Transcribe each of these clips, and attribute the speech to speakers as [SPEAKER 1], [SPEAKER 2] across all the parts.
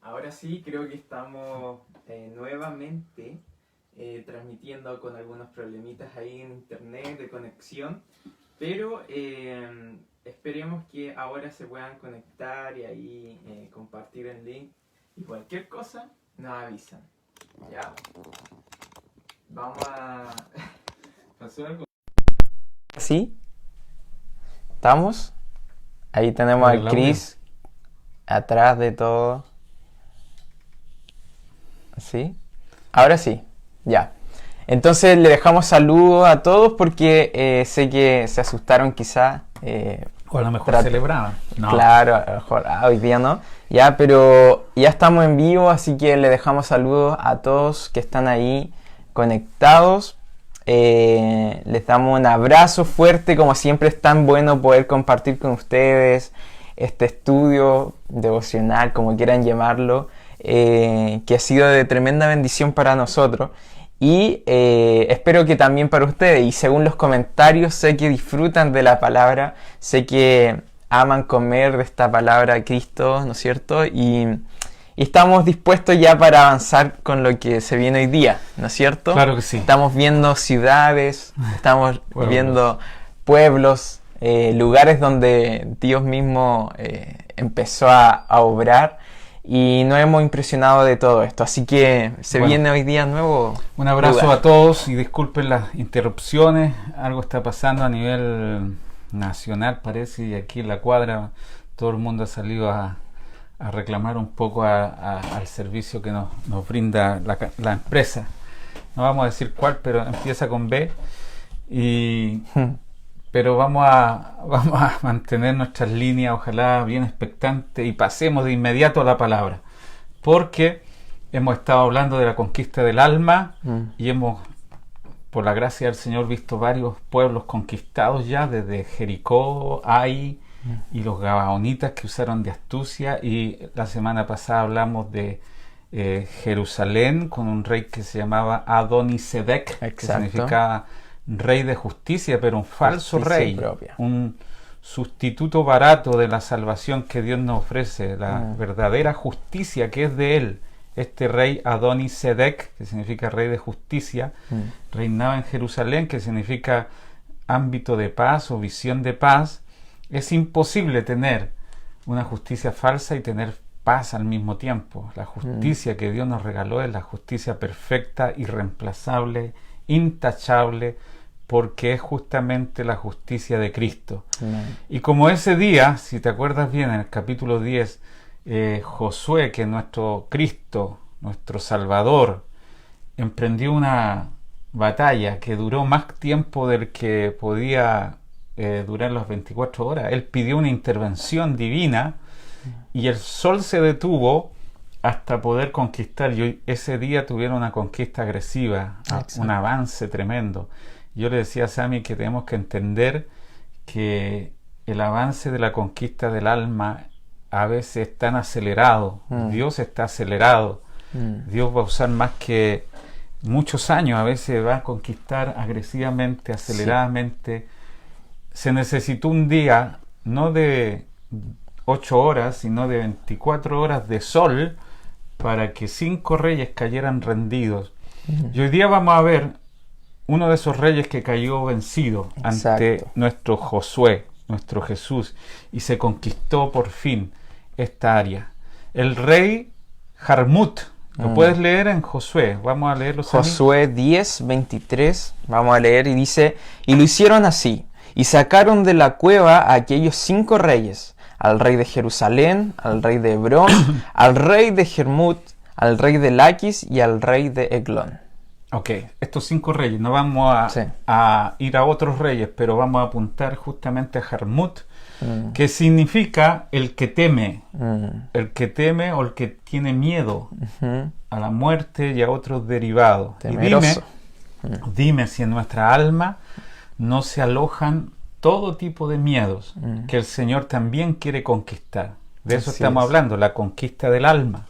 [SPEAKER 1] Ahora sí, creo que estamos nuevamente transmitiendo con algunos problemitas ahí en internet de conexión, pero esperemos que ahora se puedan conectar y ahí compartir el link y cualquier cosa nos avisan. Ya, vamos a... ¿Pasó algo? ¿Sí? ¿Estamos? Ahí tenemos al Chris atrás de todo. ¿Sí? Ahora sí, ya. Entonces le dejamos saludos a todos porque sé que se asustaron quizá.
[SPEAKER 2] O a lo mejor celebraban.
[SPEAKER 1] No. Claro, a lo mejor hoy día no. Ya, pero ya estamos en vivo, así que le dejamos saludos a todos que están ahí conectados. Les damos un abrazo fuerte, como siempre es tan bueno poder compartir con ustedes este estudio devocional, como quieran llamarlo, que ha sido de tremenda bendición para nosotros y espero que también para ustedes. Y según los comentarios sé que disfrutan de la palabra, sé que aman comer de esta palabra Cristo, ¿no es cierto? Y estamos dispuestos ya para avanzar con lo que se viene hoy día, ¿no es cierto?
[SPEAKER 2] Claro que sí.
[SPEAKER 1] Estamos viendo ciudades, estamos viendo pueblos, lugares donde Dios mismo empezó a obrar y nos hemos impresionado de todo esto. Así que viene hoy día nuevo.
[SPEAKER 2] Un abrazo a todos y disculpen las interrupciones. Algo está pasando a nivel nacional, parece, y aquí en la cuadra todo el mundo ha salido a reclamar un poco al servicio que nos brinda la empresa. No vamos a decir cuál, pero empieza con B. Pero vamos a mantener nuestras líneas, ojalá bien expectantes, y pasemos de inmediato a la palabra. Porque hemos estado hablando de la conquista del alma y hemos, por la gracia del Señor, visto varios pueblos conquistados ya, desde Jericó, Ai, y los gabaonitas que usaron de astucia, y la semana pasada hablamos de Jerusalén con un rey que se llamaba Adonisedec, que significa rey de justicia, pero un falso rey, un sustituto barato de la salvación que Dios nos ofrece, la verdadera justicia que es de él. Este rey Adonisedec, que significa rey de justicia, reinaba en Jerusalén, que significa ámbito de paz o visión de paz. Es imposible tener una justicia falsa y tener paz al mismo tiempo. La justicia que Dios nos regaló es la justicia perfecta, irreemplazable, intachable, porque es justamente la justicia de Cristo. Y como ese día, si te acuerdas bien, en el capítulo 10, Josué, que es nuestro Cristo, nuestro Salvador, emprendió una batalla que duró más tiempo del que podía durar las 24 horas. Él pidió una intervención divina y el sol se detuvo hasta poder conquistar. Y ese día tuvieron una conquista agresiva, un avance tremendo. Yo le decía a Sammy que tenemos que entender que el avance de la conquista del alma a veces es tan acelerado. Dios está acelerado. Dios va a usar más que muchos años. A veces va a conquistar agresivamente, aceleradamente. Se necesitó un día, no de 8 horas, sino de 24 horas de sol para que 5 reyes cayeran rendidos. Y hoy día vamos a ver uno de esos reyes que cayó vencido ante nuestro Josué, nuestro Jesús, y se conquistó por fin esta área. El rey Jarmut. Lo puedes leer en Josué. Vamos a leerlo.
[SPEAKER 1] Josué 10, 23. Vamos a leer y dice: y lo hicieron así. Y sacaron de la cueva a aquellos 5 reyes, al rey de Jerusalén, al rey de Hebrón, al rey de Jarmut, al rey de Laquis y al rey de Eglón.
[SPEAKER 2] Ok, estos 5 reyes, no vamos a ir a otros reyes, pero vamos a apuntar justamente a Jarmut, que significa el que teme, el que teme o el que tiene miedo a la muerte y a otros derivados.
[SPEAKER 1] Temeroso.
[SPEAKER 2] Y dime si en nuestra alma no se alojan todo tipo de miedos que el Señor también quiere conquistar. De eso estamos hablando, la conquista del alma.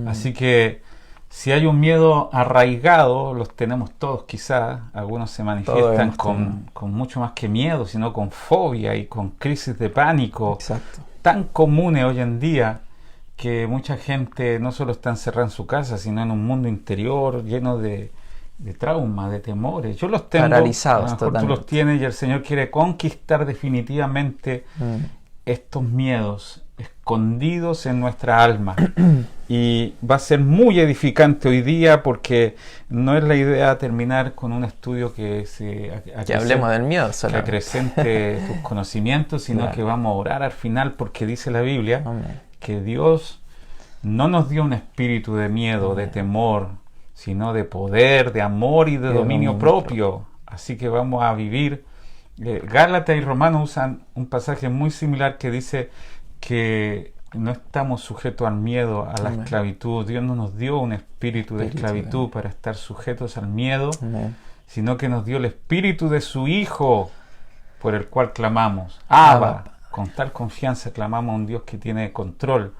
[SPEAKER 2] Así que si hay un miedo arraigado, los tenemos todos quizás, algunos se manifiestan con mucho más que miedo, sino con fobia y con crisis de pánico, tan comunes hoy en día, que mucha gente no solo está encerrada en su casa, sino en un mundo interior lleno de trauma, de temores. Yo los tengo,
[SPEAKER 1] paralizados,
[SPEAKER 2] a lo mejor
[SPEAKER 1] totalmente.
[SPEAKER 2] tú los tienes, y el Señor quiere conquistar definitivamente estos miedos escondidos en nuestra alma. Y va a ser muy edificante hoy día, porque no es la idea terminar con un estudio que
[SPEAKER 1] hablemos del miedo,
[SPEAKER 2] que acrecente tus conocimientos, sino
[SPEAKER 1] claro,
[SPEAKER 2] que vamos a orar al final, porque dice la Biblia
[SPEAKER 1] amén,
[SPEAKER 2] que Dios no nos dio un espíritu de miedo,
[SPEAKER 1] amén,
[SPEAKER 2] de temor, sino de poder, de amor y de dominio propio. Así que vamos a vivir. Gálatas y Romanos usan un pasaje muy similar que dice que no estamos sujetos al miedo, a la
[SPEAKER 1] amén,
[SPEAKER 2] esclavitud. Dios no nos dio un espíritu de esclavitud para estar sujetos al miedo,
[SPEAKER 1] amén,
[SPEAKER 2] sino que nos dio el espíritu de su Hijo, por el cual clamamos. Abba. Con tal confianza clamamos a un Dios que tiene control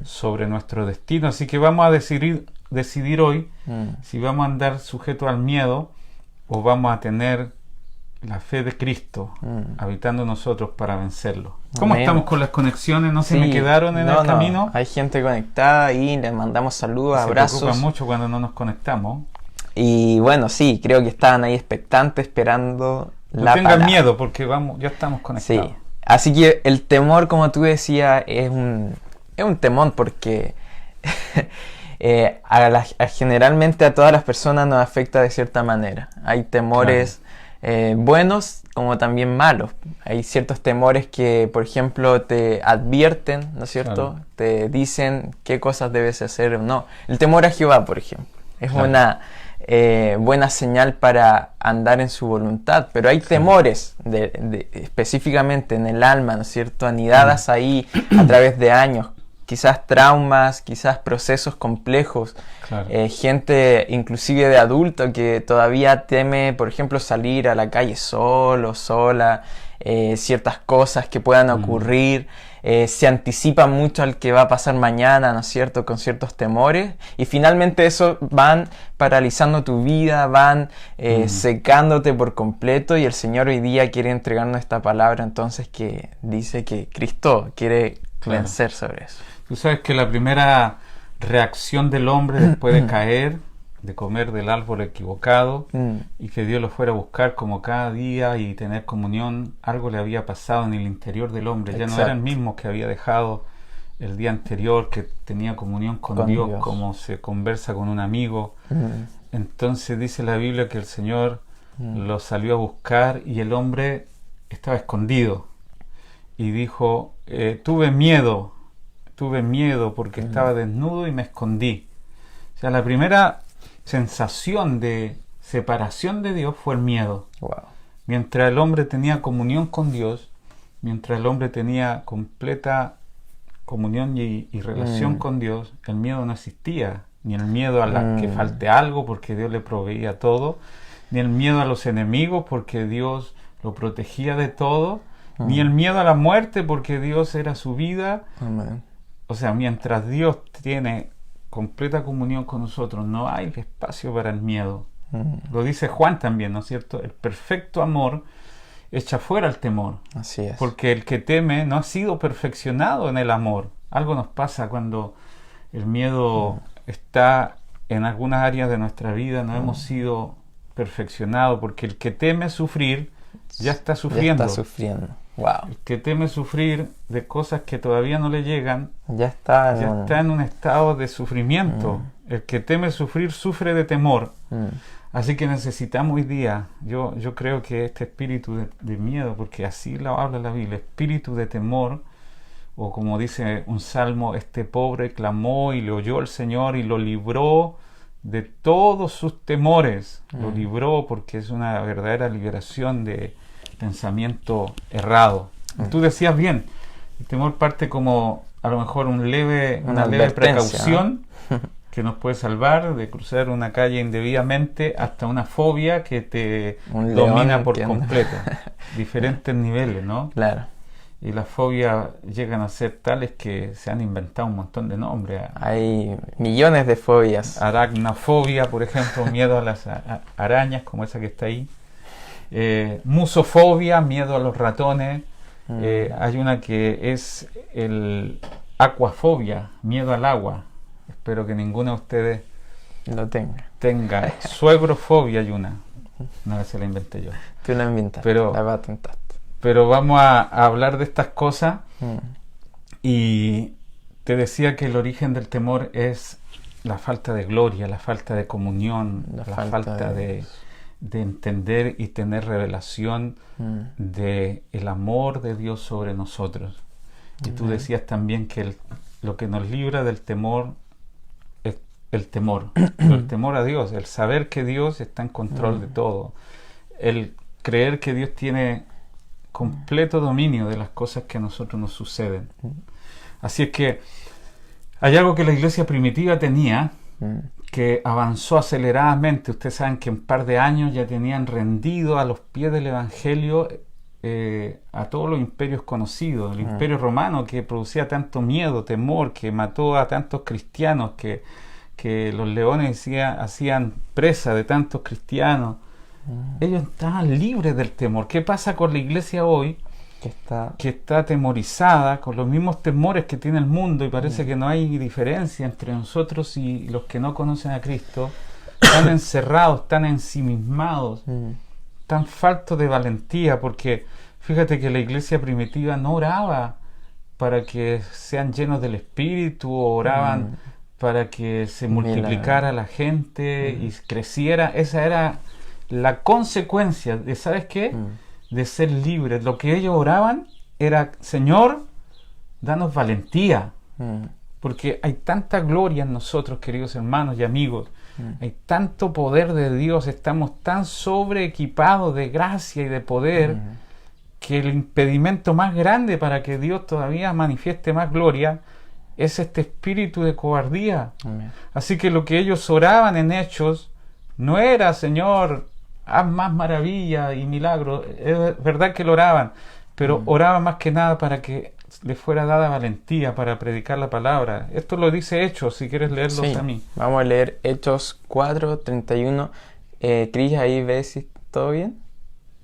[SPEAKER 2] sobre nuestro destino. Así que vamos a decidir hoy si vamos a andar sujetos al miedo o vamos a tener la fe de Cristo habitando en nosotros para vencerlo. ¿Cómo estamos con las conexiones? ¿No se me quedaron en el camino?
[SPEAKER 1] Hay gente conectada y les mandamos saludos, abrazos.
[SPEAKER 2] Se preocupan mucho cuando no nos conectamos.
[SPEAKER 1] Y bueno, sí, creo que estaban ahí expectantes esperando la
[SPEAKER 2] palabra. No tengan miedo, porque ya estamos conectados.
[SPEAKER 1] Sí. Así que el temor, como tú decías, es un temor, porque generalmente a todas las personas nos afecta de cierta manera. Hay temores buenos como también malos. Hay ciertos temores que, por ejemplo, te advierten, ¿no es cierto? Claro. Te dicen qué cosas debes hacer o no. El temor a Jehová, por ejemplo, es una buena señal para andar en su voluntad, pero hay temores específicamente en el alma, ¿no es cierto? Anidadas ahí a través de años, quizás traumas, quizás procesos complejos, claro. Gente inclusive de adulto que todavía teme, por ejemplo, salir a la calle solo, sola, ciertas cosas que puedan ocurrir. Se anticipa mucho al que va a pasar mañana, ¿no es cierto?, con ciertos temores, y finalmente eso van paralizando tu vida, van secándote por completo, y el Señor hoy día quiere entregarnos esta palabra entonces que dice que Cristo quiere vencer sobre eso.
[SPEAKER 2] Tú sabes que la primera reacción del hombre después de caer, de comer del árbol equivocado, y que Dios lo fuera a buscar como cada día y tener comunión, algo le había pasado en el interior del hombre. Exacto. Ya no era el mismo que había dejado el día anterior, que tenía comunión con Dios, como se conversa con un amigo. Entonces dice la Biblia que el Señor lo salió a buscar y el hombre estaba escondido y dijo, tuve miedo porque estaba desnudo y me escondí. O sea, la primera sensación de separación de Dios fue el miedo.
[SPEAKER 1] Wow.
[SPEAKER 2] Mientras el hombre tenía comunión con Dios, mientras el hombre tenía completa comunión y relación con Dios, el miedo no existía, ni el miedo a que falte algo porque Dios le proveía todo, ni el miedo a los enemigos porque Dios lo protegía de todo, ni el miedo a la muerte porque Dios era su vida.
[SPEAKER 1] Amén.
[SPEAKER 2] O sea, mientras Dios tiene completa comunión con nosotros, no hay espacio para el miedo. Lo dice Juan también, ¿no es cierto? El perfecto amor echa fuera el temor.
[SPEAKER 1] Así es.
[SPEAKER 2] Porque el que teme no ha sido perfeccionado en el amor. Algo nos pasa cuando el miedo está en algunas áreas de nuestra vida, no hemos sido perfeccionados, porque el que teme sufrir ya está sufriendo.
[SPEAKER 1] Ya está sufriendo. Wow.
[SPEAKER 2] El que teme sufrir de cosas que todavía no le llegan,
[SPEAKER 1] ya está
[SPEAKER 2] en un estado de sufrimiento. El que teme sufrir sufre de temor. Así que necesitamos hoy día, yo creo que este espíritu de miedo, porque así lo habla la Biblia, espíritu de temor, o como dice un salmo, este pobre clamó y le oyó el Señor y lo libró de todos sus temores. Lo libró, porque es una verdadera liberación de pensamiento errado. Tú decías bien, el temor parte como a lo mejor una leve precaución, ¿no? Que nos puede salvar de cruzar una calle indebidamente, hasta una fobia que te domina por completo. Diferentes niveles, ¿no?
[SPEAKER 1] Claro.
[SPEAKER 2] Y las fobias llegan a ser tales que se han inventado un montón de nombres.
[SPEAKER 1] Hay millones de fobias.
[SPEAKER 2] Aracnofobia, por ejemplo, miedo a las arañas, como esa que está ahí. Musofobia, miedo a los ratones. Hay una que es aquafobia, miedo al agua. Espero que ninguno de ustedes
[SPEAKER 1] Lo
[SPEAKER 2] tenga. Suegrofobia hay una vez se la inventé yo.
[SPEAKER 1] Tú la inventaste, la patentaste.
[SPEAKER 2] Pero vamos a hablar de estas cosas. Y te decía que el origen del temor es la falta de gloria, la falta de comunión, la falta de entender y tener revelación de el amor de Dios sobre nosotros. Y tú decías también que lo que nos libra del temor es el temor, el temor a Dios, el saber que Dios está en control de todo, el creer que Dios tiene completo dominio de las cosas que a nosotros nos suceden. Así es que hay algo que la iglesia primitiva tenía, que avanzó aceleradamente. Ustedes saben que en un par de años ya tenían rendido a los pies del Evangelio a todos los imperios conocidos. El imperio romano, que producía tanto miedo, temor, que mató a tantos cristianos, que los leones hacían presa de tantos cristianos. Ellos estaban libres del temor. ¿Qué pasa con la iglesia hoy? Que está atemorizada con los mismos temores que tiene el mundo, y parece que no hay diferencia entre nosotros y los que no conocen a Cristo. Están encerrados, están ensimismados, están faltos de valentía, porque fíjate que la iglesia primitiva no oraba para que sean llenos del Espíritu, o oraban para que se multiplicara la gente y creciera. Esa era la consecuencia de, ¿sabes qué? De ser libres. Lo que ellos oraban era: Señor, danos valentía, porque hay tanta gloria en nosotros, queridos hermanos y amigos, hay tanto poder de Dios, estamos tan sobreequipados de gracia y de poder, que el impedimento más grande para que Dios todavía manifieste más gloria es este espíritu de cobardía. Así que lo que ellos oraban en Hechos no era: Señor, haz más maravillas y milagros. Es verdad que lo oraban, pero oraban más que nada para que les fuera dada valentía para predicar la palabra. Esto lo dice Hechos, si quieres leerlos a mí.
[SPEAKER 1] Vamos a leer Hechos 4:31. Cris, ahí ves si todo bien.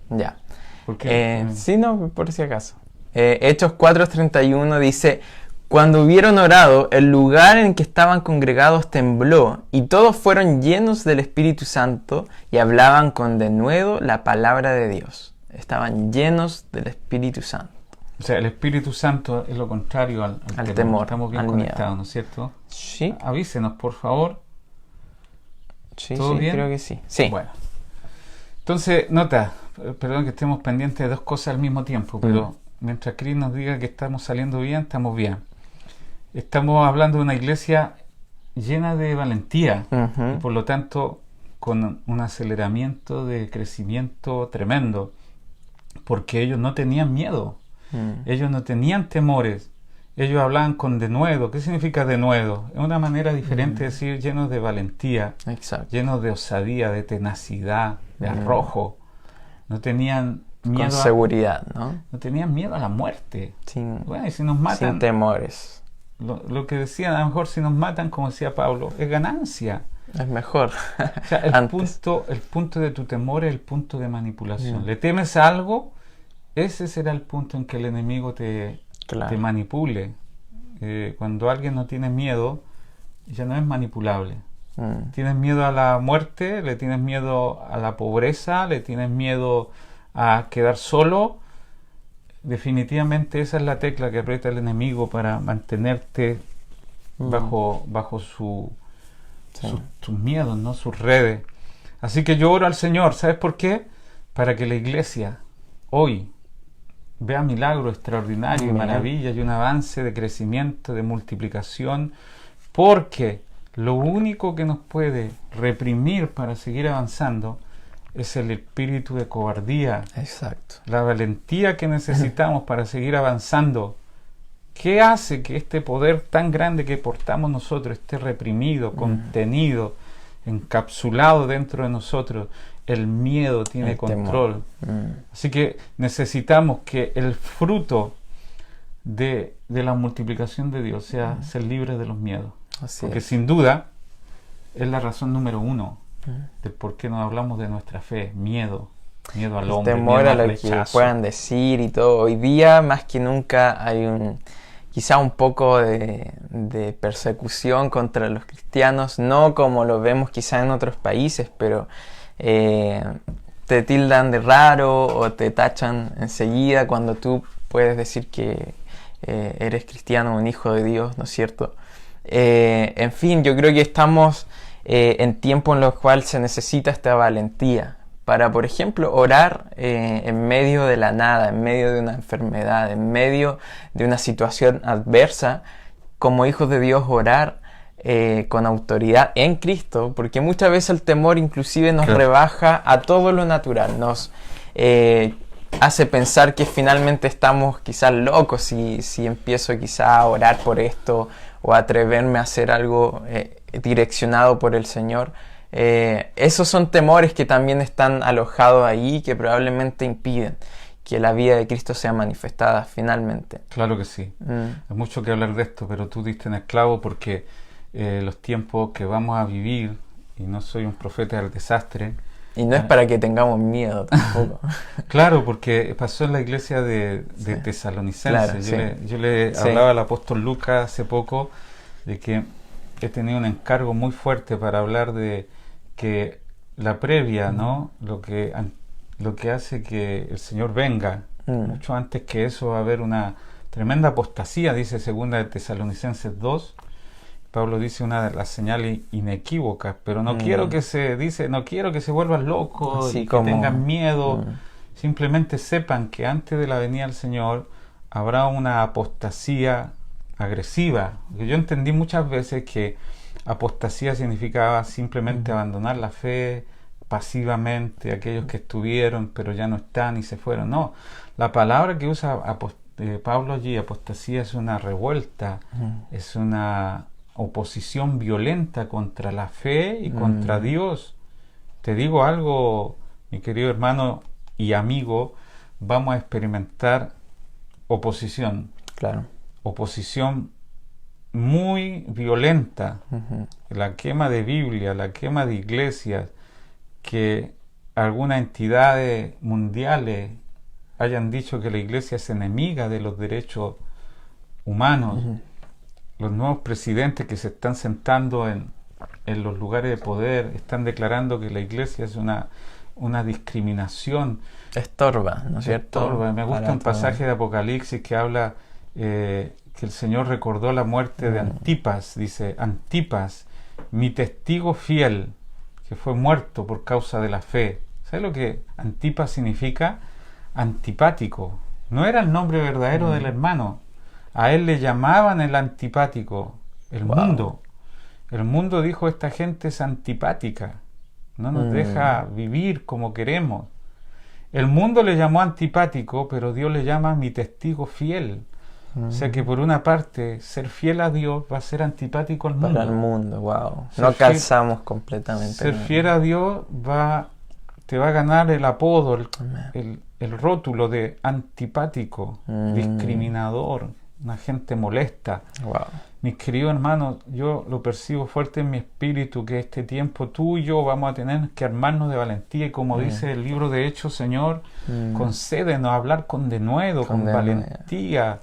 [SPEAKER 1] Ya.
[SPEAKER 2] ¿Por qué?
[SPEAKER 1] Sí, no, por si acaso. Hechos 4:31 dice: Cuando hubieron orado, el lugar en que estaban congregados tembló, y todos fueron llenos del Espíritu Santo y hablaban con denuedo la palabra de Dios. Estaban llenos del Espíritu Santo.
[SPEAKER 2] O sea, el Espíritu Santo es lo contrario al temor. Estamos bien conectados, miedo. ¿No es cierto?
[SPEAKER 1] Sí.
[SPEAKER 2] Avísenos, por favor.
[SPEAKER 1] Sí,
[SPEAKER 2] ¿Todo bien?
[SPEAKER 1] Creo que sí. Sí.
[SPEAKER 2] Bueno. Entonces, nota, perdón que estemos pendientes de dos cosas al mismo tiempo, pero mientras Cris nos diga que estamos saliendo bien, estamos bien. Estamos hablando de una iglesia llena de valentía, y por lo tanto con un aceleramiento de crecimiento tremendo, porque ellos no tenían miedo, ellos no tenían temores, ellos hablaban con denuedo. ¿Qué significa denuedo? Es una manera diferente de decir llenos de valentía.
[SPEAKER 1] Exacto.
[SPEAKER 2] Llenos de osadía, de tenacidad, de arrojo. No tenían miedo
[SPEAKER 1] con seguridad, ¿no?
[SPEAKER 2] No tenían miedo a la muerte. Bueno, y si nos matan,
[SPEAKER 1] sin temores.
[SPEAKER 2] Lo que decían, a lo mejor si nos matan, como decía Pablo, es ganancia.
[SPEAKER 1] Es mejor.
[SPEAKER 2] O sea, el punto de tu temor es el punto de manipulación. ¿Le temes a algo? Ese será el punto en que el enemigo te manipule. Cuando alguien no tiene miedo, ya no es manipulable. Tienes miedo a la muerte, le tienes miedo a la pobreza, le tienes miedo a quedar solo. Definitivamente esa es la tecla que aprieta el enemigo para mantenerte bajo sus miedos, ¿no? Sus redes. Así que yo oro al Señor, ¿sabes por qué? Para que la iglesia hoy vea milagros extraordinarios y maravillas y un avance de crecimiento, de multiplicación, porque lo único que nos puede reprimir para seguir avanzando es el espíritu de cobardía.
[SPEAKER 1] Exacto.
[SPEAKER 2] La valentía que necesitamos para seguir avanzando. ¿Qué hace que este poder tan grande que portamos nosotros esté reprimido, contenido, encapsulado dentro de nosotros? El miedo tiene control. Así que necesitamos que el fruto de la multiplicación de Dios sea ser libres de los miedos. Porque sin duda es la razón número uno de por qué nos hablamos de nuestra fe. Miedo al hombre,
[SPEAKER 1] temor
[SPEAKER 2] miedo
[SPEAKER 1] a lo que puedan decir y todo. Hoy día más que nunca hay quizá un poco de persecución contra los cristianos, no como lo vemos quizá en otros países, pero te tildan de raro o te tachan enseguida cuando tú puedes decir que eres cristiano, un hijo de Dios, ¿no es cierto? En fin, yo creo que estamos en tiempos en los cuales se necesita esta valentía para, por ejemplo, orar en medio de la nada, en medio de una enfermedad, en medio de una situación adversa, como hijos de Dios orar con autoridad en Cristo, porque muchas veces el temor inclusive nos rebaja a todo lo natural, nos hace pensar que finalmente estamos quizás locos si empiezo quizás a orar por esto o a atreverme a hacer algo direccionado por el Señor. Esos son temores que también están alojados ahí, que probablemente impiden que la vida de Cristo sea manifestada finalmente.
[SPEAKER 2] Claro que sí. Hay mucho que hablar de esto, pero tú diste en el clavo porque los tiempos que vamos a vivir, y no soy un profeta del desastre.
[SPEAKER 1] Y no es para que tengamos miedo tampoco.
[SPEAKER 2] Claro, porque pasó en la iglesia de Tesalonicenses. Claro, yo le hablaba al apóstol Lucas hace poco de que he tenido un encargo muy fuerte para hablar de que la previa, ¿no? Lo que hace que el Señor venga, mucho antes que eso va a haber una tremenda apostasía, dice 2 de Tesalonicenses 2. Pablo dice una de las señales inequívocas, pero no quiero que se vuelvan locos y que tengan miedo. Simplemente sepan que antes de la venida del Señor habrá una apostasía agresiva. Yo entendí muchas veces que apostasía significaba simplemente abandonar la fe pasivamente, aquellos que estuvieron pero ya no están y se fueron. No, la palabra que usa Pablo allí, apostasía, es una revuelta, es una oposición violenta contra la fe y contra Dios. Te digo algo, mi querido hermano y amigo, vamos a experimentar oposición.
[SPEAKER 1] Claro.
[SPEAKER 2] Oposición muy violenta, la quema de Biblia, la quema de iglesias, que algunas entidades mundiales hayan dicho que la iglesia es enemiga de los derechos humanos. Los nuevos presidentes que se están sentando en los lugares de poder están declarando que la iglesia es una discriminación.
[SPEAKER 1] Estorba, ¿no es cierto?
[SPEAKER 2] Estorba. Me gusta un pasaje de Apocalipsis que habla que el Señor recordó la muerte de Antipas. Dice: Antipas, mi testigo fiel, que fue muerto por causa de la fe. ¿Sabes lo que Antipas significa? Antipático. No era el nombre verdadero del hermano. A él le llamaban el antipático, el mundo. El mundo dijo: esta gente es antipática, no nos deja vivir como queremos. El mundo le llamó antipático, pero Dios le llama mi testigo fiel. O sea que por una parte, ser fiel a Dios va a ser antipático al mundo.
[SPEAKER 1] Para el mundo, wow. No calzamos completamente.
[SPEAKER 2] Ser fiel a Dios te va a ganar el apodo, el rótulo de antipático, discriminador, una gente molesta.
[SPEAKER 1] Wow.
[SPEAKER 2] Mis queridos hermanos, yo lo percibo fuerte en mi espíritu, que este tiempo tú y yo vamos a tener que armarnos de valentía, y como dice el libro de Hechos: Señor, concédenos hablar con denuedo, con valentía,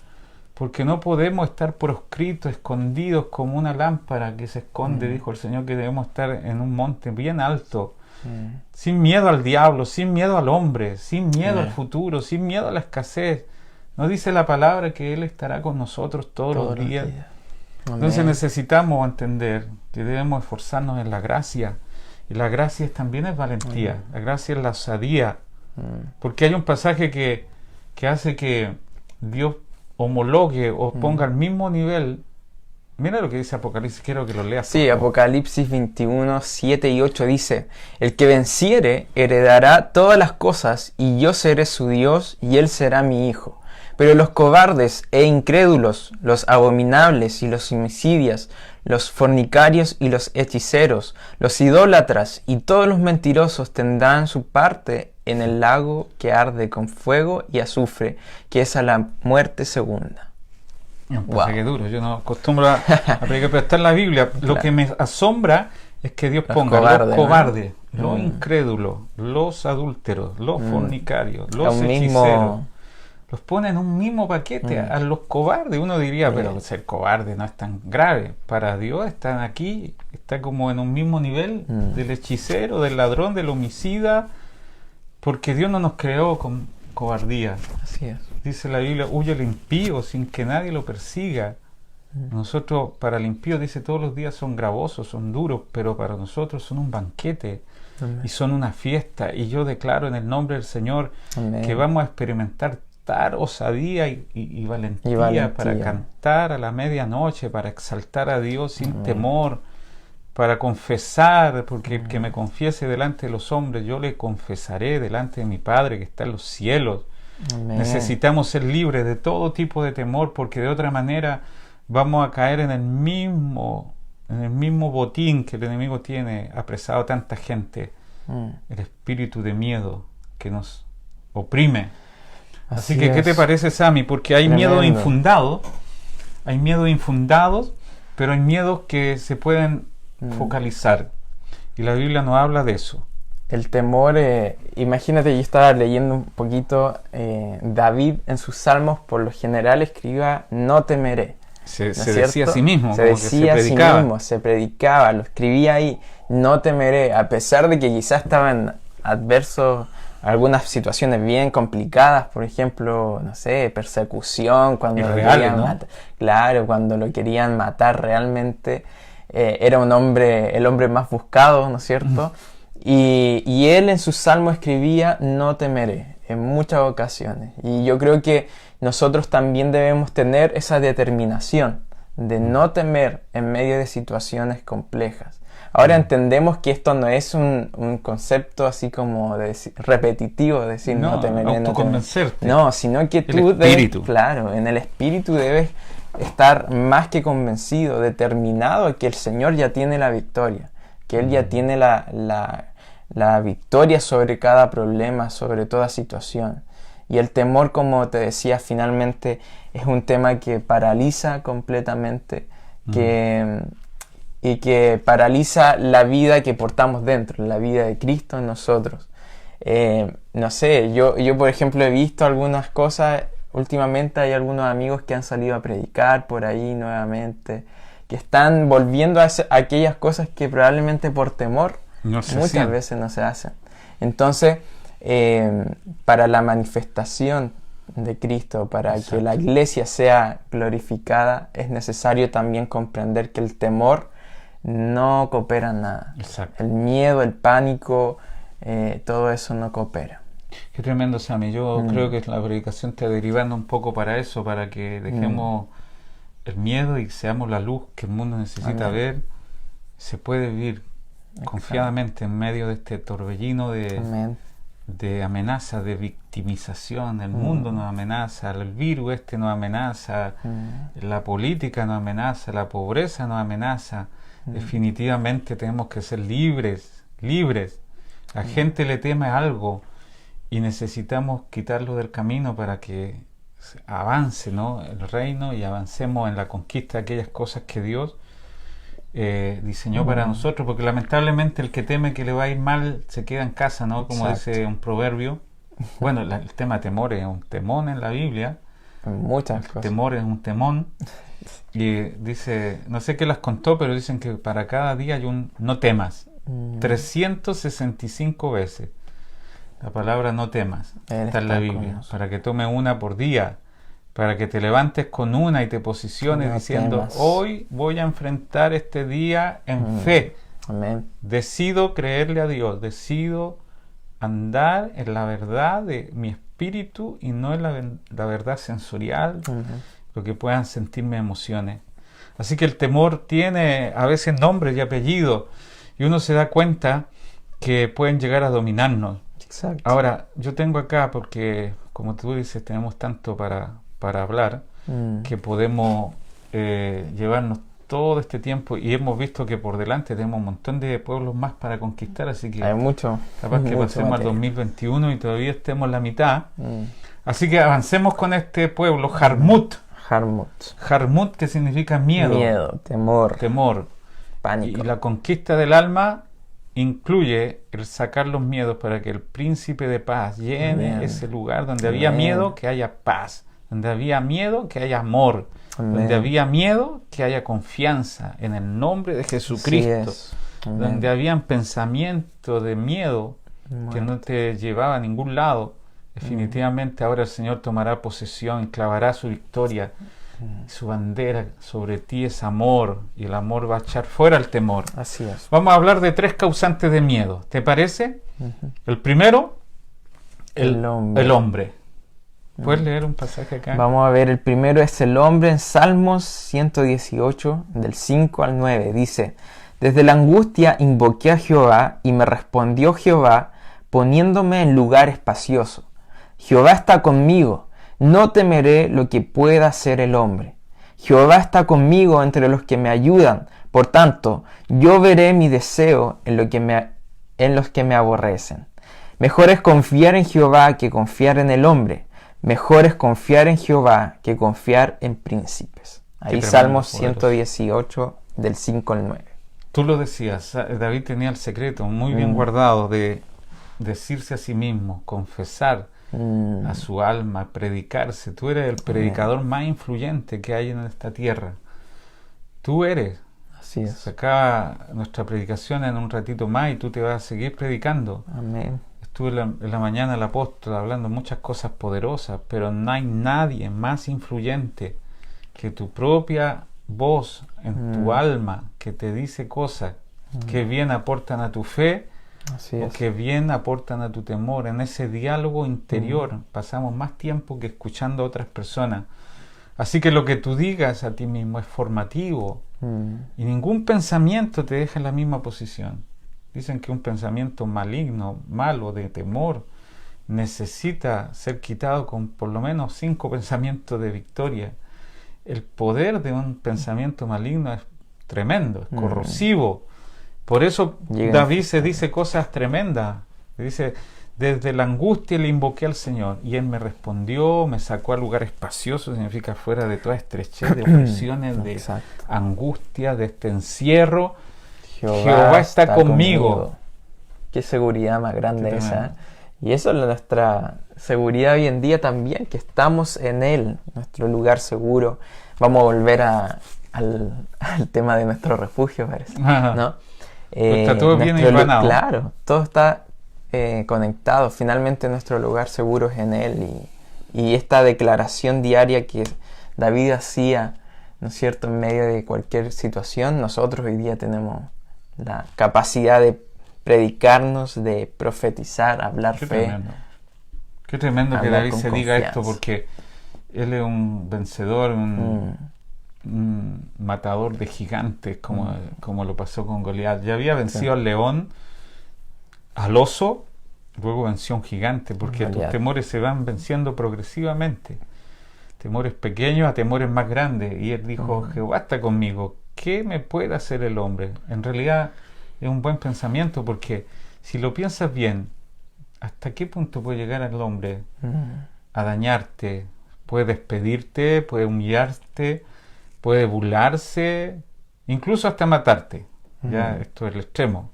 [SPEAKER 2] porque no podemos estar proscritos, escondidos como una lámpara que se esconde. Dijo el Señor que debemos estar en un monte bien alto, sin miedo al diablo, sin miedo al hombre, sin miedo al futuro, sin miedo a la escasez. ¿No dice la palabra que Él estará con nosotros todos los días? Entonces necesitamos entender que debemos esforzarnos en la gracia, y la gracia también es valentía. La gracia es la osadía, porque hay un pasaje que hace que Dios homologue o ponga al mismo nivel. Mira lo que dice Apocalipsis, quiero que lo leas.
[SPEAKER 1] Sí, Apocalipsis 21, 7 y 8 dice: el que venciere heredará todas las cosas, y yo seré su Dios, y él será mi hijo. Pero los cobardes e incrédulos, los abominables y los homicidas, los fornicarios y los hechiceros, los idólatras y todos los mentirosos tendrán su parte en el lago que arde con fuego y azufre, que es a la muerte segunda.
[SPEAKER 2] Un pasaje duro. Yo no acostumbro a prestar la Biblia. Lo que me asombra es que Dios ponga los cobardes, los incrédulos, los adúlteros, los fornicarios, los hechiceros, los pone en un mismo paquete a los cobardes. Uno diría, pero ser cobarde no es tan grave. Para Dios están aquí, está como en un mismo nivel del hechicero, del ladrón, del homicida, porque Dios no nos creó con cobardía.
[SPEAKER 1] Así es.
[SPEAKER 2] Dice la Biblia, huye el impío sin que nadie lo persiga. Nosotros, para el impío, dice, todos los días son gravosos, son duros, pero para nosotros son un banquete. Amén. Y son una fiesta. Y yo declaro en el nombre del Señor que vamos a experimentar tal osadía y valentía para cantar a la medianoche, para exaltar a Dios sin temor, para confesar, porque el que me confiese delante de los hombres, yo le confesaré delante de mi Padre que está en los cielos. Amén. Necesitamos ser libres de todo tipo de temor, porque de otra manera vamos a caer en el mismo botín que el enemigo tiene apresado a tanta gente, el espíritu de miedo que nos oprime. Así que, ¿qué te parece, Sammy? Porque hay miedo infundado, pero hay miedos que se pueden focalizar. Y la Biblia nos habla de eso.
[SPEAKER 1] El temor, imagínate, yo estaba leyendo un poquito, David en sus salmos por lo general escribía, no temeré.
[SPEAKER 2] Se decía a sí mismo,
[SPEAKER 1] se decía a sí mismo, se predicaba, lo escribía ahí, no temeré, a pesar de que quizás estaban adversos algunas situaciones bien complicadas, por ejemplo, no sé, persecución, cuando lo querían matar, claro, cuando lo querían matar realmente, era el hombre más buscado, ¿no es cierto? Y él en sus salmos escribía, no temeré, en muchas ocasiones. Y yo creo que nosotros también debemos tener esa determinación de no temer en medio de situaciones complejas. Ahora entendemos que esto no es un concepto así como repetitivo, decir no temeré,
[SPEAKER 2] autoconvencerte.
[SPEAKER 1] No, sino que tú debes, claro, en el espíritu debes estar más que convencido, determinado que el Señor ya tiene la victoria, que Él ya tiene la victoria sobre cada problema, sobre toda situación. Y el temor, como te decía, finalmente es un tema que paraliza completamente, y que paraliza la vida que portamos dentro, la vida de Cristo en nosotros. No sé, yo por ejemplo he visto algunas cosas, últimamente hay algunos amigos que han salido a predicar por ahí nuevamente, que están volviendo a hacer aquellas cosas que probablemente por temor muchas veces no se hacen. Entonces, para la manifestación de Cristo, para que la iglesia sea glorificada, es necesario también comprender que el temor no coopera en nada. El miedo, el pánico, todo eso no coopera.
[SPEAKER 2] Qué tremendo, Sammy. Yo creo que la predicación está derivando un poco para eso, para que dejemos el miedo y seamos la luz que el mundo necesita ver. Se puede vivir confiadamente en medio de este torbellino de amenazas, de victimización. El mundo nos amenaza, el virus nos amenaza, la política nos amenaza, la pobreza nos amenaza. Definitivamente tenemos que ser libres. La gente le teme algo y necesitamos quitarlo del camino para que avance, ¿no?, el reino, y avancemos en la conquista de aquellas cosas que Dios diseñó para nosotros, porque lamentablemente el que teme que le va a ir mal se queda en casa, ¿no? Como dice un proverbio. Bueno, el tema temor es un temón en la Biblia.
[SPEAKER 1] Muchas cosas.
[SPEAKER 2] Temor es un temón. Y dice, no sé qué las contó, pero dicen que para cada día hay un no temas. 365 veces. La palabra no temas está en la Biblia. Para que tome una por día. Para que te levantes con una y te posiciones diciendo, hoy voy a enfrentar este día en fe.
[SPEAKER 1] Amén.
[SPEAKER 2] Decido creerle a Dios. Decido andar en la verdad de mi espíritu y no en la verdad sensorial, lo que puedan sentirme emociones. Así que el temor tiene a veces nombres y apellidos, y uno se da cuenta que pueden llegar a dominarnos.
[SPEAKER 1] Exacto.
[SPEAKER 2] Ahora, yo tengo acá, porque como tú dices, tenemos tanto para hablar, que podemos llevarnos todo este tiempo, y hemos visto que por delante tenemos un montón de pueblos más para conquistar, así que
[SPEAKER 1] hay mucho,
[SPEAKER 2] capaz que pasemos al 2021 y todavía estemos la mitad. Así que avancemos con este pueblo, Jarmut. Jarmut, que significa miedo.
[SPEAKER 1] Miedo, temor,
[SPEAKER 2] temor,
[SPEAKER 1] pánico.
[SPEAKER 2] Y la conquista del alma incluye el sacar los miedos para que el príncipe de paz llene
[SPEAKER 1] Amén.
[SPEAKER 2] ese lugar donde había
[SPEAKER 1] Amén.
[SPEAKER 2] miedo, que haya paz, donde había miedo, que haya amor,
[SPEAKER 1] Amén.
[SPEAKER 2] donde había miedo, que haya confianza en el nombre de
[SPEAKER 1] Así
[SPEAKER 2] Jesucristo,
[SPEAKER 1] es. Amén.
[SPEAKER 2] donde habían pensamientos de miedo que no te llevaba a ningún lado. Definitivamente ahora el Señor tomará posesión, clavará su victoria, su bandera sobre ti es amor, y el amor va a echar fuera el temor.
[SPEAKER 1] Así es.
[SPEAKER 2] Vamos a hablar de 3 causantes de miedo, ¿te parece? El primero,
[SPEAKER 1] El hombre.
[SPEAKER 2] el hombre. ¿Puedes leer un pasaje acá?
[SPEAKER 1] Vamos a ver, el primero es el hombre en Salmos 118, del 5 al 9. Dice: Desde la angustia invoqué a Jehová, y me respondió Jehová, poniéndome en lugar espacioso. Jehová está conmigo, no temeré lo que pueda hacer el hombre. Jehová está conmigo entre los que me ayudan, por tanto, yo veré mi deseo en los que me aborrecen. Mejor es confiar en Jehová que confiar en el hombre. Mejor es confiar en Jehová que confiar en príncipes. Ahí
[SPEAKER 2] tremendo,
[SPEAKER 1] Salmos
[SPEAKER 2] poderoso.
[SPEAKER 1] 118, del 5 al 9.
[SPEAKER 2] Tú lo decías, David tenía el secreto muy bien guardado de decirse a sí mismo, confesar a su alma, predicarse. Tú eres el predicador más influyente que hay en esta tierra. Tú eres.
[SPEAKER 1] Así es.
[SPEAKER 2] Se acaba nuestra predicación en un ratito más y tú te vas a seguir predicando.
[SPEAKER 1] Amén.
[SPEAKER 2] Estuve en la mañana el apóstol hablando muchas cosas poderosas, pero no hay nadie más influyente que tu propia voz en tu alma que te dice cosas que bien aportan a tu fe
[SPEAKER 1] Así
[SPEAKER 2] o
[SPEAKER 1] es.
[SPEAKER 2] que bien aportan a tu temor. En ese diálogo interior pasamos más tiempo que escuchando a otras personas. Así que lo que tú digas a ti mismo es formativo y ningún pensamiento te deja en la misma posición. Dicen que un pensamiento maligno, malo, de temor, necesita ser quitado con por lo menos 5 pensamientos de victoria. El poder de un pensamiento maligno es tremendo, es corrosivo. Por eso David se dice cosas tremendas. Dice: desde la angustia le invoqué al Señor, y Él me respondió, me sacó a lugar espacioso, significa fuera de toda estrechez, de opresiones, de angustia, de este encierro. Jehová está conmigo.
[SPEAKER 1] Qué seguridad más grande esa. Y eso es nuestra seguridad hoy en día también, que estamos en Él, nuestro lugar seguro. Vamos a volver al tema de nuestro refugio, parece, ¿no?
[SPEAKER 2] Está todo bien hilvanado.
[SPEAKER 1] Claro, todo está conectado. Finalmente nuestro lugar seguro es en Él. Y esta declaración diaria que David hacía, ¿no es cierto?, en medio de cualquier situación, nosotros hoy día tenemos la capacidad de predicarnos, de profetizar, hablar fe.
[SPEAKER 2] Tremendo. Qué tremendo que David se diga esto, porque él es un vencedor, un matador de gigantes, como lo pasó con Goliat. Ya había vencido al león, al oso, luego venció a un gigante, porque tus temores se van venciendo progresivamente. Temores pequeños a temores más grandes. Y él dijo: Jehová está conmigo, ¿qué me puede hacer el hombre? En realidad es un buen pensamiento, porque si lo piensas bien, ¿hasta qué punto puede llegar el hombre a dañarte? Puede despedirte, puede humillarte, puede burlarse, incluso hasta matarte. Ya esto es el extremo.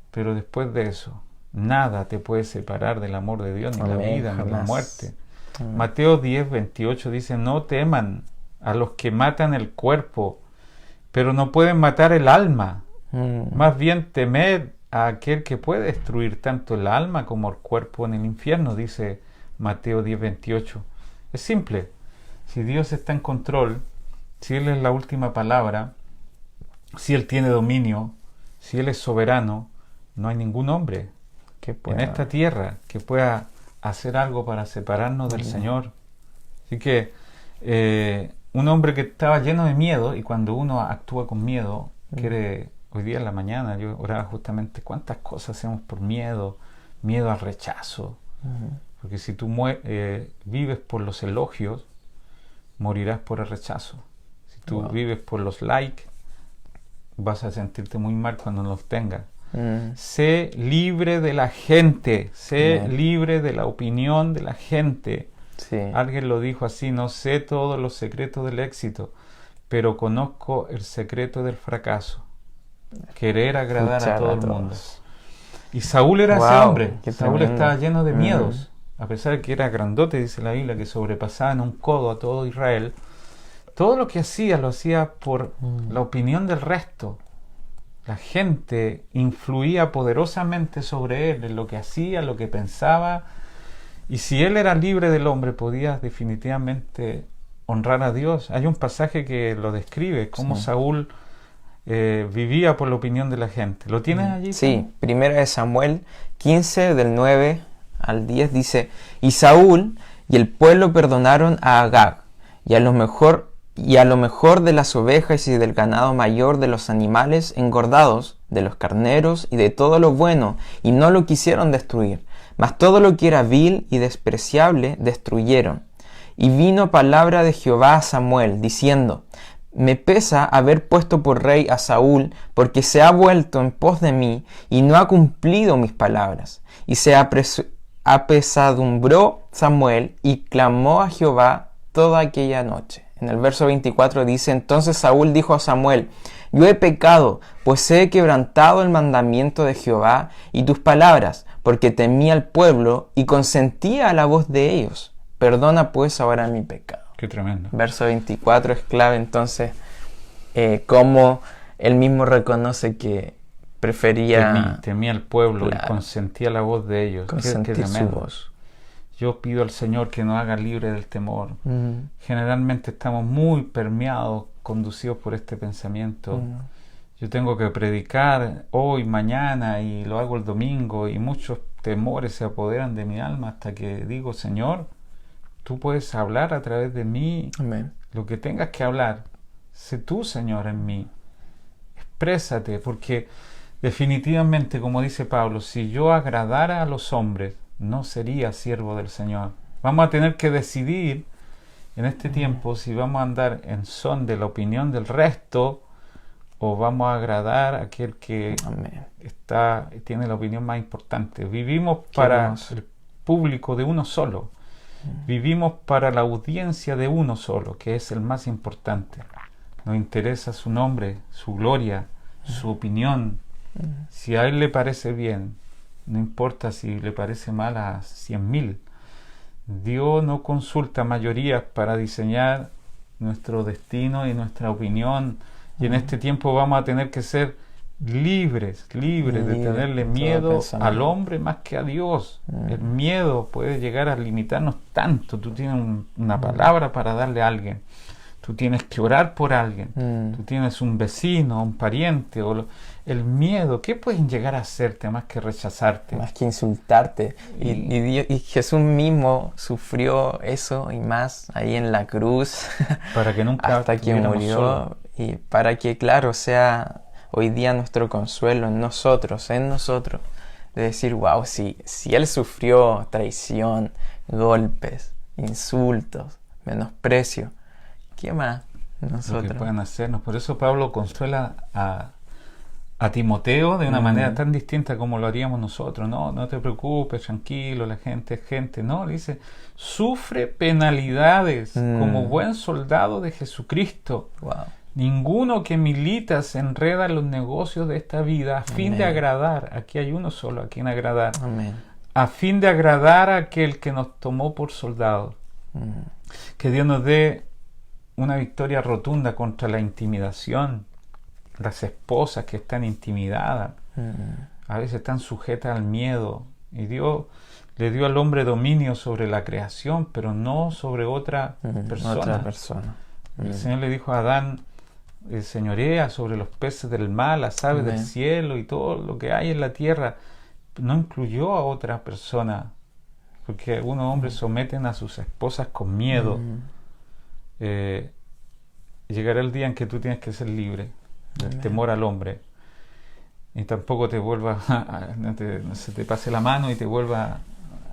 [SPEAKER 2] Pero después de eso, nada te puede separar del amor de Dios, ni la vida, ni la muerte. Mateo 10:28 dice: no teman a los que matan el cuerpo, pero no pueden matar el alma. Más bien temed a aquel que puede destruir tanto el alma como el cuerpo en el infierno, dice Mateo 10:28. Es simple. Si Dios está en control, si Él es la última palabra, si Él tiene dominio, si Él es soberano, no hay ningún hombre en esta tierra que pueda hacer algo para separarnos del Señor. Así que un hombre que estaba lleno de miedo, y cuando uno actúa con miedo, quiere... Hoy día en la mañana yo oraba justamente cuántas cosas hacemos por miedo al rechazo. Porque si tú vives por los elogios, morirás por el rechazo. Si tú vives por los likes, vas a sentirte muy mal cuando no los tengas. Sé libre de la gente, sé libre de la opinión de la gente.
[SPEAKER 1] Sí.
[SPEAKER 2] Alguien lo dijo así: no sé todos los secretos del éxito, pero conozco el secreto del fracaso. querer agradar
[SPEAKER 1] Escuchar
[SPEAKER 2] a todo
[SPEAKER 1] a
[SPEAKER 2] el
[SPEAKER 1] todos.
[SPEAKER 2] mundo. Y Saúl era ese
[SPEAKER 1] Wow,
[SPEAKER 2] hombre.
[SPEAKER 1] qué
[SPEAKER 2] Saúl
[SPEAKER 1] tremendo.
[SPEAKER 2] estaba lleno de miedos. A pesar de que era grandote, dice la Biblia, que sobrepasaba en un codo a todo Israel. Todo lo que hacía lo hacía por la opinión del resto. La gente influía poderosamente sobre él, en lo que hacía, lo que pensaba. Y si él era libre del hombre, podía definitivamente honrar a Dios. Hay un pasaje que lo describe, cómo
[SPEAKER 1] Sí.
[SPEAKER 2] Saúl vivía por la opinión de la gente. ¿Lo tienes allí?
[SPEAKER 1] Sí, primera de Samuel 15, del 9 al 10 dice: Y Saúl y el pueblo perdonaron a Agag, y a lo mejor de las ovejas y del ganado mayor de los animales engordados, de los carneros y de todo lo bueno, y no lo quisieron destruir. Mas todo lo que era vil y despreciable destruyeron. Y vino palabra de Jehová a Samuel, diciendo: Me pesa haber puesto por rey a Saúl, porque se ha vuelto en pos de mí, y no ha cumplido mis palabras. Y se apesadumbró Samuel, y clamó a Jehová toda aquella noche. En el verso 24 dice: Entonces Saúl dijo a Samuel: Yo he pecado, pues he quebrantado el mandamiento de Jehová y tus palabras, porque temía al pueblo y consentía a la voz de ellos. Perdona pues ahora mi pecado.
[SPEAKER 2] Qué tremendo.
[SPEAKER 1] Verso 24 es clave, entonces, cómo él mismo reconoce que prefería
[SPEAKER 2] Temía al pueblo,
[SPEAKER 1] Claro.
[SPEAKER 2] y consentía la voz de ellos. Qué
[SPEAKER 1] consentir su
[SPEAKER 2] tremendo.
[SPEAKER 1] voz.
[SPEAKER 2] Yo pido al Señor que nos haga libre del temor. Generalmente estamos muy permeados, conducidos por este pensamiento. Yo tengo que predicar hoy, mañana, y lo hago el domingo, y muchos temores se apoderan de mi alma hasta que digo: Señor, tú puedes hablar a través de mí
[SPEAKER 1] Amén.
[SPEAKER 2] lo que tengas que hablar. Sé tú, Señor, en mí. Exprésate, porque definitivamente, como dice Pablo, si yo agradara a los hombres, no sería siervo del Señor. Vamos a tener que decidir en este tiempo si vamos a andar en son de la opinión del resto o vamos a agradar a aquel que
[SPEAKER 1] Amén.
[SPEAKER 2] tiene la opinión más importante. Vivimos para
[SPEAKER 1] hermoso.
[SPEAKER 2] el público de uno solo. Vivimos para la audiencia de uno solo, que es el más importante. Nos interesa su nombre, su gloria, su opinión. Si a él le parece bien, no importa si le parece mal a 100.000. Dios no consulta mayorías para diseñar nuestro destino y nuestra opinión. Y en este tiempo vamos a tener que ser libres de tenerle
[SPEAKER 1] de todo
[SPEAKER 2] miedo
[SPEAKER 1] pensamiento.
[SPEAKER 2] al hombre más que a Dios. El miedo puede llegar a limitarnos tanto. Tú tienes una palabra para darle a alguien. Tú tienes que orar por alguien. Tú tienes un vecino, un pariente. El miedo, ¿qué pueden llegar a hacerte más que rechazarte?
[SPEAKER 1] Más que insultarte. Y Jesús mismo sufrió eso y más ahí en la cruz
[SPEAKER 2] Para que nunca
[SPEAKER 1] hasta que
[SPEAKER 2] estuviéramos
[SPEAKER 1] murió
[SPEAKER 2] solos.
[SPEAKER 1] y para que, claro, sea hoy día nuestro consuelo en nosotros, de decir: wow, si Él sufrió traición, golpes, insultos, menosprecio, ¿qué más
[SPEAKER 2] Lo que
[SPEAKER 1] nosotros?
[SPEAKER 2] puedan hacernos. Por eso Pablo consuela a Timoteo de una manera tan distinta como lo haríamos nosotros. No te preocupes, tranquilo, la gente es gente. No, le dice: sufre penalidades como buen soldado de Jesucristo.
[SPEAKER 1] Wow.
[SPEAKER 2] Ninguno que milita se enreda en los negocios de esta vida a fin de agradar. Aquí hay uno solo a quien agradar.
[SPEAKER 1] Amén.
[SPEAKER 2] A fin de agradar a aquel que nos tomó por soldados. Que Dios nos dé una victoria rotunda contra la intimidación. Las esposas que están intimidadas a veces están sujetas al miedo, y Dios le dio al hombre dominio sobre la creación, pero no sobre otra persona. El Señor le dijo a Adán: señorea sobre los peces del mar, las aves del cielo y todo lo que hay en la tierra. No incluyó a otra persona, porque algunos hombres someten a sus esposas con miedo. Llegará el día en que tú tienes que ser libre del temor al hombre, y tampoco te vuelva no se te pase la mano y te vuelva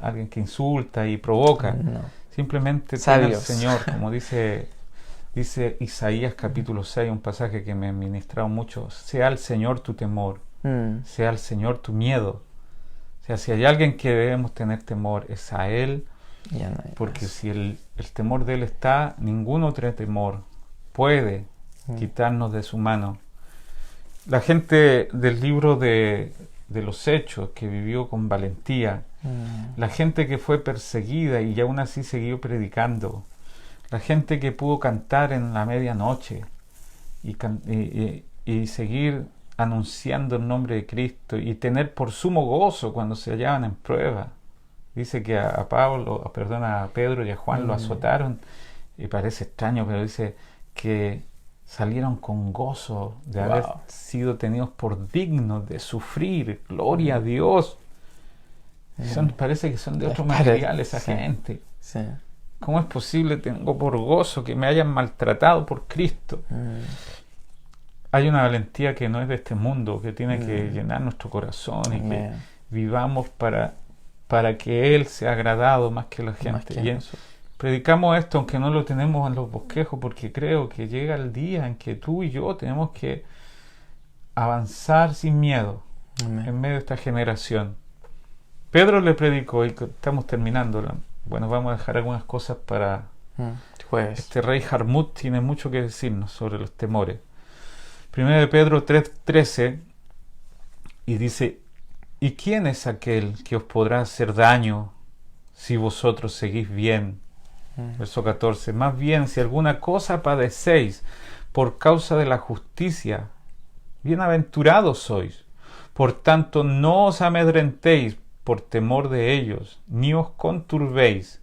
[SPEAKER 2] alguien que insulta y provoca. Simplemente ten al Señor, como dice Isaías capítulo 6, un pasaje que me ha ministrado mucho: sea el Señor tu temor, sea el Señor tu miedo. O sea, si hay alguien que debemos tener temor, es a Él, porque si el temor de Él está, ningún otro temor puede quitarnos de su mano. La gente del libro de los Hechos, que vivió con valentía, la gente que fue perseguida y aún así siguió predicando, la gente que pudo cantar en la medianoche y seguir anunciando el nombre de Cristo y tener por sumo gozo cuando se hallaban en prueba. Dice que a Pedro y a Juan lo azotaron, y parece extraño, pero dice que salieron con gozo de haber sido tenidos por dignos de sufrir. Gloria a Dios. Parece que son de otro material esa gente.
[SPEAKER 1] Sí.
[SPEAKER 2] ¿Cómo es posible? Tengo por gozo que me hayan maltratado por Cristo. Hay una valentía que no es de este mundo, que tiene que llenar nuestro corazón y que vivamos para que Él sea agradado más que la gente. Predicamos esto aunque no lo tenemos en los bosquejos, porque creo que llega el día en que tú y yo tenemos que avanzar sin miedo en medio de esta generación. Pedro le predicó, y estamos terminando. Bueno, vamos a dejar algunas cosas para
[SPEAKER 1] jueves.
[SPEAKER 2] Este rey Jarmut tiene mucho que decirnos sobre los temores. Primero de Pedro 3:13, y dice: ¿y quién es aquel que os podrá hacer daño si vosotros seguís bien? Verso 14: más bien, si alguna cosa padecéis por causa de la justicia, bienaventurados sois. Por tanto, no os amedrentéis por temor de ellos, ni os conturbéis,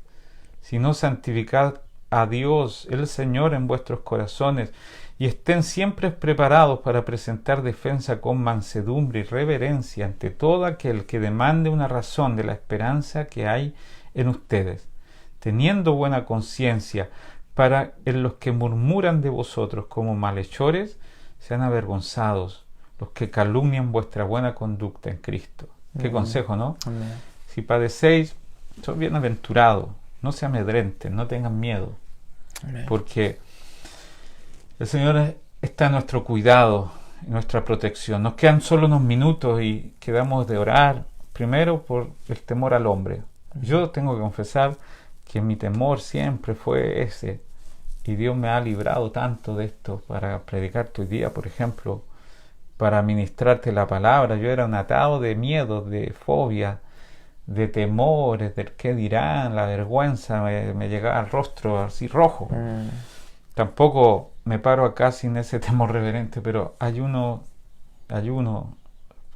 [SPEAKER 2] sino santificad a Dios el Señor en vuestros corazones, y estén siempre preparados para presentar defensa con mansedumbre y reverencia ante todo aquel que demande una razón de la esperanza que hay en ustedes, teniendo buena conciencia, para en los que murmuran de vosotros como malhechores sean avergonzados los que calumnian vuestra buena conducta en Cristo. Qué consejo, ¿no?
[SPEAKER 1] Amén.
[SPEAKER 2] Si padecéis, sois bienaventurados, no se amedrenten, no tengan miedo.
[SPEAKER 1] Amén.
[SPEAKER 2] Porque el Señor está a nuestro cuidado, en nuestra protección. Nos quedan solo unos minutos y quedamos de orar, primero por el temor al hombre. Yo tengo que confesar que mi temor siempre fue ese, y Dios me ha librado tanto de esto para predicarte hoy día, por ejemplo, para ministrarte la palabra. Yo era un atado de miedo, de fobia, de temores, del qué dirán, la vergüenza me llegaba al rostro así rojo. Tampoco me paro acá sin ese temor reverente, pero hay uno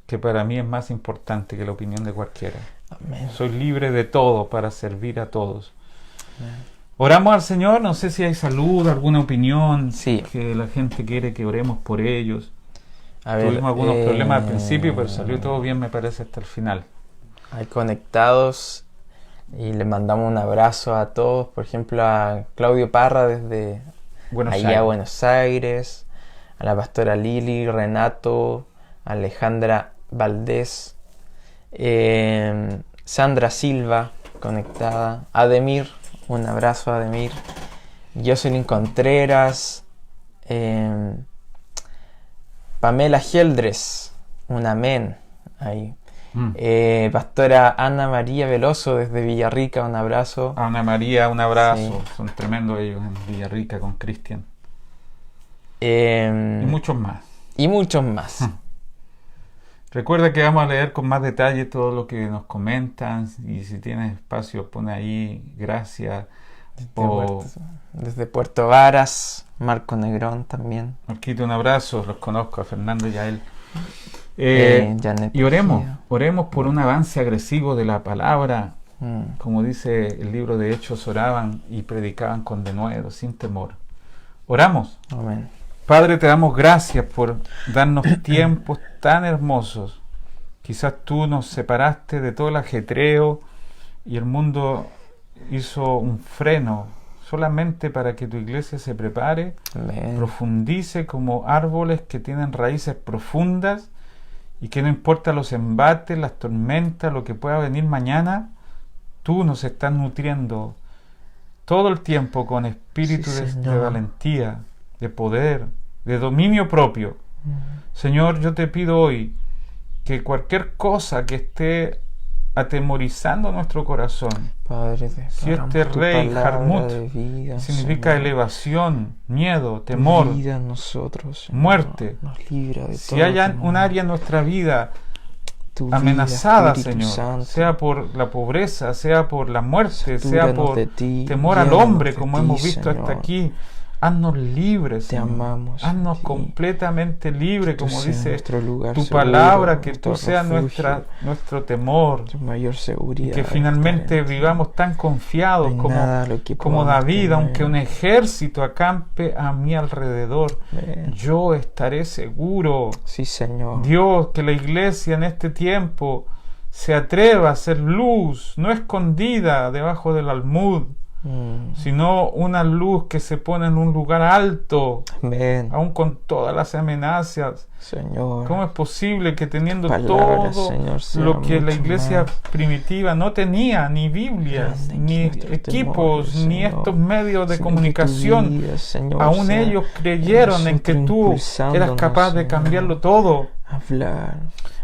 [SPEAKER 2] que para mí es más importante que la opinión de cualquiera.
[SPEAKER 1] Amén.
[SPEAKER 2] Soy libre de todo para servir a todos.
[SPEAKER 1] Amén.
[SPEAKER 2] Oramos al Señor. No sé si hay salud, alguna opinión,
[SPEAKER 1] Sí.
[SPEAKER 2] que la gente quiere que oremos por ellos.
[SPEAKER 1] A ver,
[SPEAKER 2] Tuvimos algunos problemas al principio, pero salió todo bien, me parece, hasta el final.
[SPEAKER 1] Hay conectados y les mandamos un abrazo a todos. Por ejemplo, a Claudio Parra desde allá, Buenos Aires, a la pastora Lili, Renato, Alejandra Valdés, Sandra Silva conectada, Ademir, un abrazo a Ademir, Jocelyn Contreras, Pamela Geldres, un amén ahí. Pastora Ana María Veloso desde Villarrica, un abrazo.
[SPEAKER 2] Ana María, un abrazo.
[SPEAKER 1] Sí.
[SPEAKER 2] Son tremendos ellos en Villarrica con Cristian. Y muchos más.
[SPEAKER 1] Y muchos más.
[SPEAKER 2] Recuerda que vamos a leer con más detalle todo lo que nos comentan, y si tienes espacio pone ahí gracias.
[SPEAKER 1] Desde Puerto Varas, Marco Negrón también.
[SPEAKER 2] Marquito, un abrazo, los conozco, a Fernando y a él.
[SPEAKER 1] Janet
[SPEAKER 2] Y oremos
[SPEAKER 1] Tejido.
[SPEAKER 2] por un avance agresivo de la palabra. Como dice el libro de Hechos, oraban y predicaban con denuedo, sin temor. Oramos.
[SPEAKER 1] Amén.
[SPEAKER 2] Padre, te damos gracias por darnos tiempos tan hermosos. Quizás tú nos separaste de todo el ajetreo y el mundo hizo un freno solamente para que tu iglesia se prepare,
[SPEAKER 1] Amén.
[SPEAKER 2] profundice como árboles que tienen raíces profundas, y que no importa los embates, las tormentas, lo que pueda venir mañana, tú nos estás nutriendo todo el tiempo con espíritu
[SPEAKER 1] Sí,
[SPEAKER 2] de
[SPEAKER 1] Señor.
[SPEAKER 2] valentía, de poder, de dominio propio. Señor, yo te pido hoy que cualquier cosa que esté atemorizando nuestro corazón.
[SPEAKER 1] Padre,
[SPEAKER 2] Si este
[SPEAKER 1] tu
[SPEAKER 2] rey,
[SPEAKER 1] palabra
[SPEAKER 2] Harmut,
[SPEAKER 1] de vida,
[SPEAKER 2] significa
[SPEAKER 1] Señor.
[SPEAKER 2] elevación, miedo,
[SPEAKER 1] Tu
[SPEAKER 2] temor,
[SPEAKER 1] vida en nosotros, Señor,
[SPEAKER 2] muerte.
[SPEAKER 1] nos libra de
[SPEAKER 2] Si
[SPEAKER 1] todo
[SPEAKER 2] hay un
[SPEAKER 1] temor.
[SPEAKER 2] área en nuestra vida
[SPEAKER 1] Tu vida,
[SPEAKER 2] amenazada,
[SPEAKER 1] Espíritu
[SPEAKER 2] Señor,
[SPEAKER 1] Santo,
[SPEAKER 2] sea por la pobreza, sea por la muerte, sea
[SPEAKER 1] satúranos
[SPEAKER 2] por
[SPEAKER 1] de ti,
[SPEAKER 2] temor al
[SPEAKER 1] llénanos
[SPEAKER 2] hombre,
[SPEAKER 1] de
[SPEAKER 2] como
[SPEAKER 1] ti,
[SPEAKER 2] hemos visto hasta
[SPEAKER 1] Señor.
[SPEAKER 2] aquí, haznos libres,
[SPEAKER 1] Te
[SPEAKER 2] Señor.
[SPEAKER 1] amamos a
[SPEAKER 2] Haznos
[SPEAKER 1] ti.
[SPEAKER 2] completamente libres,
[SPEAKER 1] Tú
[SPEAKER 2] como
[SPEAKER 1] seas
[SPEAKER 2] dice
[SPEAKER 1] nuestro lugar
[SPEAKER 2] tu
[SPEAKER 1] seguro,
[SPEAKER 2] palabra, que
[SPEAKER 1] nuestro
[SPEAKER 2] tú seas
[SPEAKER 1] refugio,
[SPEAKER 2] nuestro temor,
[SPEAKER 1] tu mayor
[SPEAKER 2] y
[SPEAKER 1] seguridad.
[SPEAKER 2] que
[SPEAKER 1] estar
[SPEAKER 2] finalmente
[SPEAKER 1] en ti.
[SPEAKER 2] vivamos tan confiados
[SPEAKER 1] No hay nada a lo que
[SPEAKER 2] como
[SPEAKER 1] podamos
[SPEAKER 2] David,
[SPEAKER 1] temer.
[SPEAKER 2] aunque un ejército acampe a mi alrededor,
[SPEAKER 1] Amén.
[SPEAKER 2] yo estaré seguro.
[SPEAKER 1] Sí, Señor.
[SPEAKER 2] Dios, que la iglesia en este tiempo se atreva a ser luz, no escondida debajo del almud, sino una luz que se pone en un lugar alto,
[SPEAKER 1] Amén.
[SPEAKER 2] aún con todas las amenazas.
[SPEAKER 1] Señor.
[SPEAKER 2] ¿Cómo es posible que teniendo
[SPEAKER 1] Palabras,
[SPEAKER 2] todo
[SPEAKER 1] Señor, sea
[SPEAKER 2] lo que la
[SPEAKER 1] mucho
[SPEAKER 2] iglesia
[SPEAKER 1] más
[SPEAKER 2] primitiva no tenía, ni Biblias,
[SPEAKER 1] grande
[SPEAKER 2] ni
[SPEAKER 1] que nuestros
[SPEAKER 2] equipos,
[SPEAKER 1] temores,
[SPEAKER 2] ni
[SPEAKER 1] Señor,
[SPEAKER 2] estos medios de
[SPEAKER 1] sino que tu
[SPEAKER 2] comunicación,
[SPEAKER 1] vida, Señor,
[SPEAKER 2] aún
[SPEAKER 1] sea
[SPEAKER 2] ellos creyeron en que
[SPEAKER 1] nosotros
[SPEAKER 2] tú eras
[SPEAKER 1] impulsándonos,
[SPEAKER 2] capaz de
[SPEAKER 1] Señor,
[SPEAKER 2] cambiarlo todo?
[SPEAKER 1] hablar,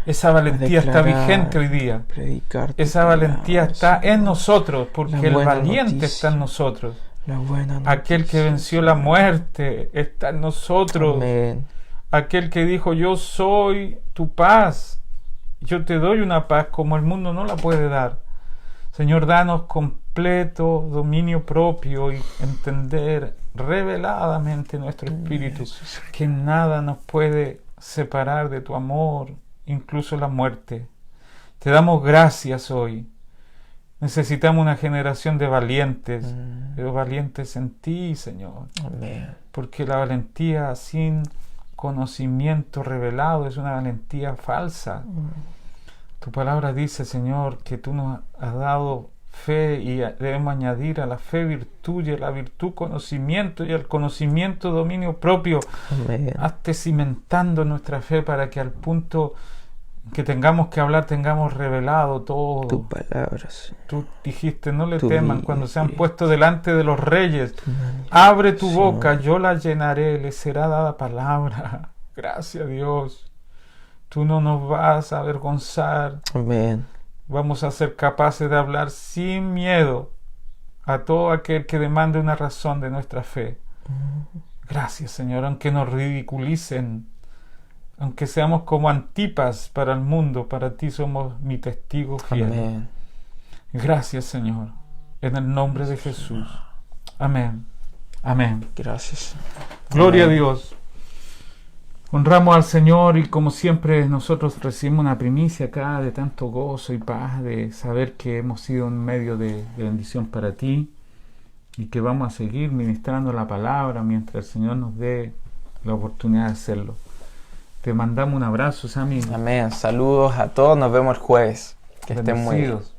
[SPEAKER 2] Esa valentía está
[SPEAKER 1] declarar,
[SPEAKER 2] vigente hoy día.
[SPEAKER 1] predicar tu
[SPEAKER 2] Esa valentía
[SPEAKER 1] palabra,
[SPEAKER 2] está
[SPEAKER 1] Señor.
[SPEAKER 2] en nosotros, porque
[SPEAKER 1] La
[SPEAKER 2] el
[SPEAKER 1] buena
[SPEAKER 2] valiente
[SPEAKER 1] noticia.
[SPEAKER 2] está en nosotros.
[SPEAKER 1] La buena
[SPEAKER 2] Aquel que
[SPEAKER 1] noticia,
[SPEAKER 2] venció la
[SPEAKER 1] Señor.
[SPEAKER 2] muerte está en nosotros.
[SPEAKER 1] Amén.
[SPEAKER 2] Aquel que dijo, yo soy tu paz. Yo te doy una paz como el mundo no la puede dar. Señor, danos completo dominio propio y entender reveladamente nuestro espíritu que nada nos puede separar de tu amor, incluso la muerte. Te damos gracias hoy. Necesitamos una generación de valientes, pero valientes en ti, Señor.
[SPEAKER 1] Amén.
[SPEAKER 2] Porque la valentía sin conocimiento revelado es una valentía falsa. Tu palabra dice, Señor, que tú nos has dado fe y debemos añadir a la fe virtud y a la virtud conocimiento y al conocimiento dominio propio.
[SPEAKER 1] Amén.
[SPEAKER 2] Hazte cimentando nuestra fe para que al punto que tengamos que hablar tengamos revelado todo.
[SPEAKER 1] Tu palabra, Señor.
[SPEAKER 2] Tú dijiste, no le
[SPEAKER 1] Tu
[SPEAKER 2] teman
[SPEAKER 1] vida,
[SPEAKER 2] cuando sean
[SPEAKER 1] Espíritu.
[SPEAKER 2] puestos delante de los reyes.
[SPEAKER 1] Tu manifestación.
[SPEAKER 2] Abre tu boca, yo la llenaré, le será dada palabra. Gracias, Dios. Tú no nos vas a avergonzar.
[SPEAKER 1] Amén.
[SPEAKER 2] Vamos a ser capaces de hablar sin miedo a todo aquel que demande una razón de nuestra fe. Gracias, Señor, aunque nos ridiculicen, aunque seamos como Antipas para el mundo, para ti somos mi testigo fiel.
[SPEAKER 1] Amén.
[SPEAKER 2] Gracias, Señor, en el nombre de Jesús. Amén. Amén.
[SPEAKER 1] Gracias.
[SPEAKER 2] Gloria a
[SPEAKER 1] Amén.
[SPEAKER 2] Dios. Honramos al Señor y como siempre nosotros recibimos una primicia acá de tanto gozo y paz, de saber que hemos sido un medio de bendición para ti y que vamos a seguir ministrando la palabra mientras el Señor nos dé la oportunidad de hacerlo. Te mandamos un abrazo, Sammy.
[SPEAKER 1] Amén. Saludos a todos. Nos vemos el jueves. Que estén muy bien.
[SPEAKER 2] Bendecidos.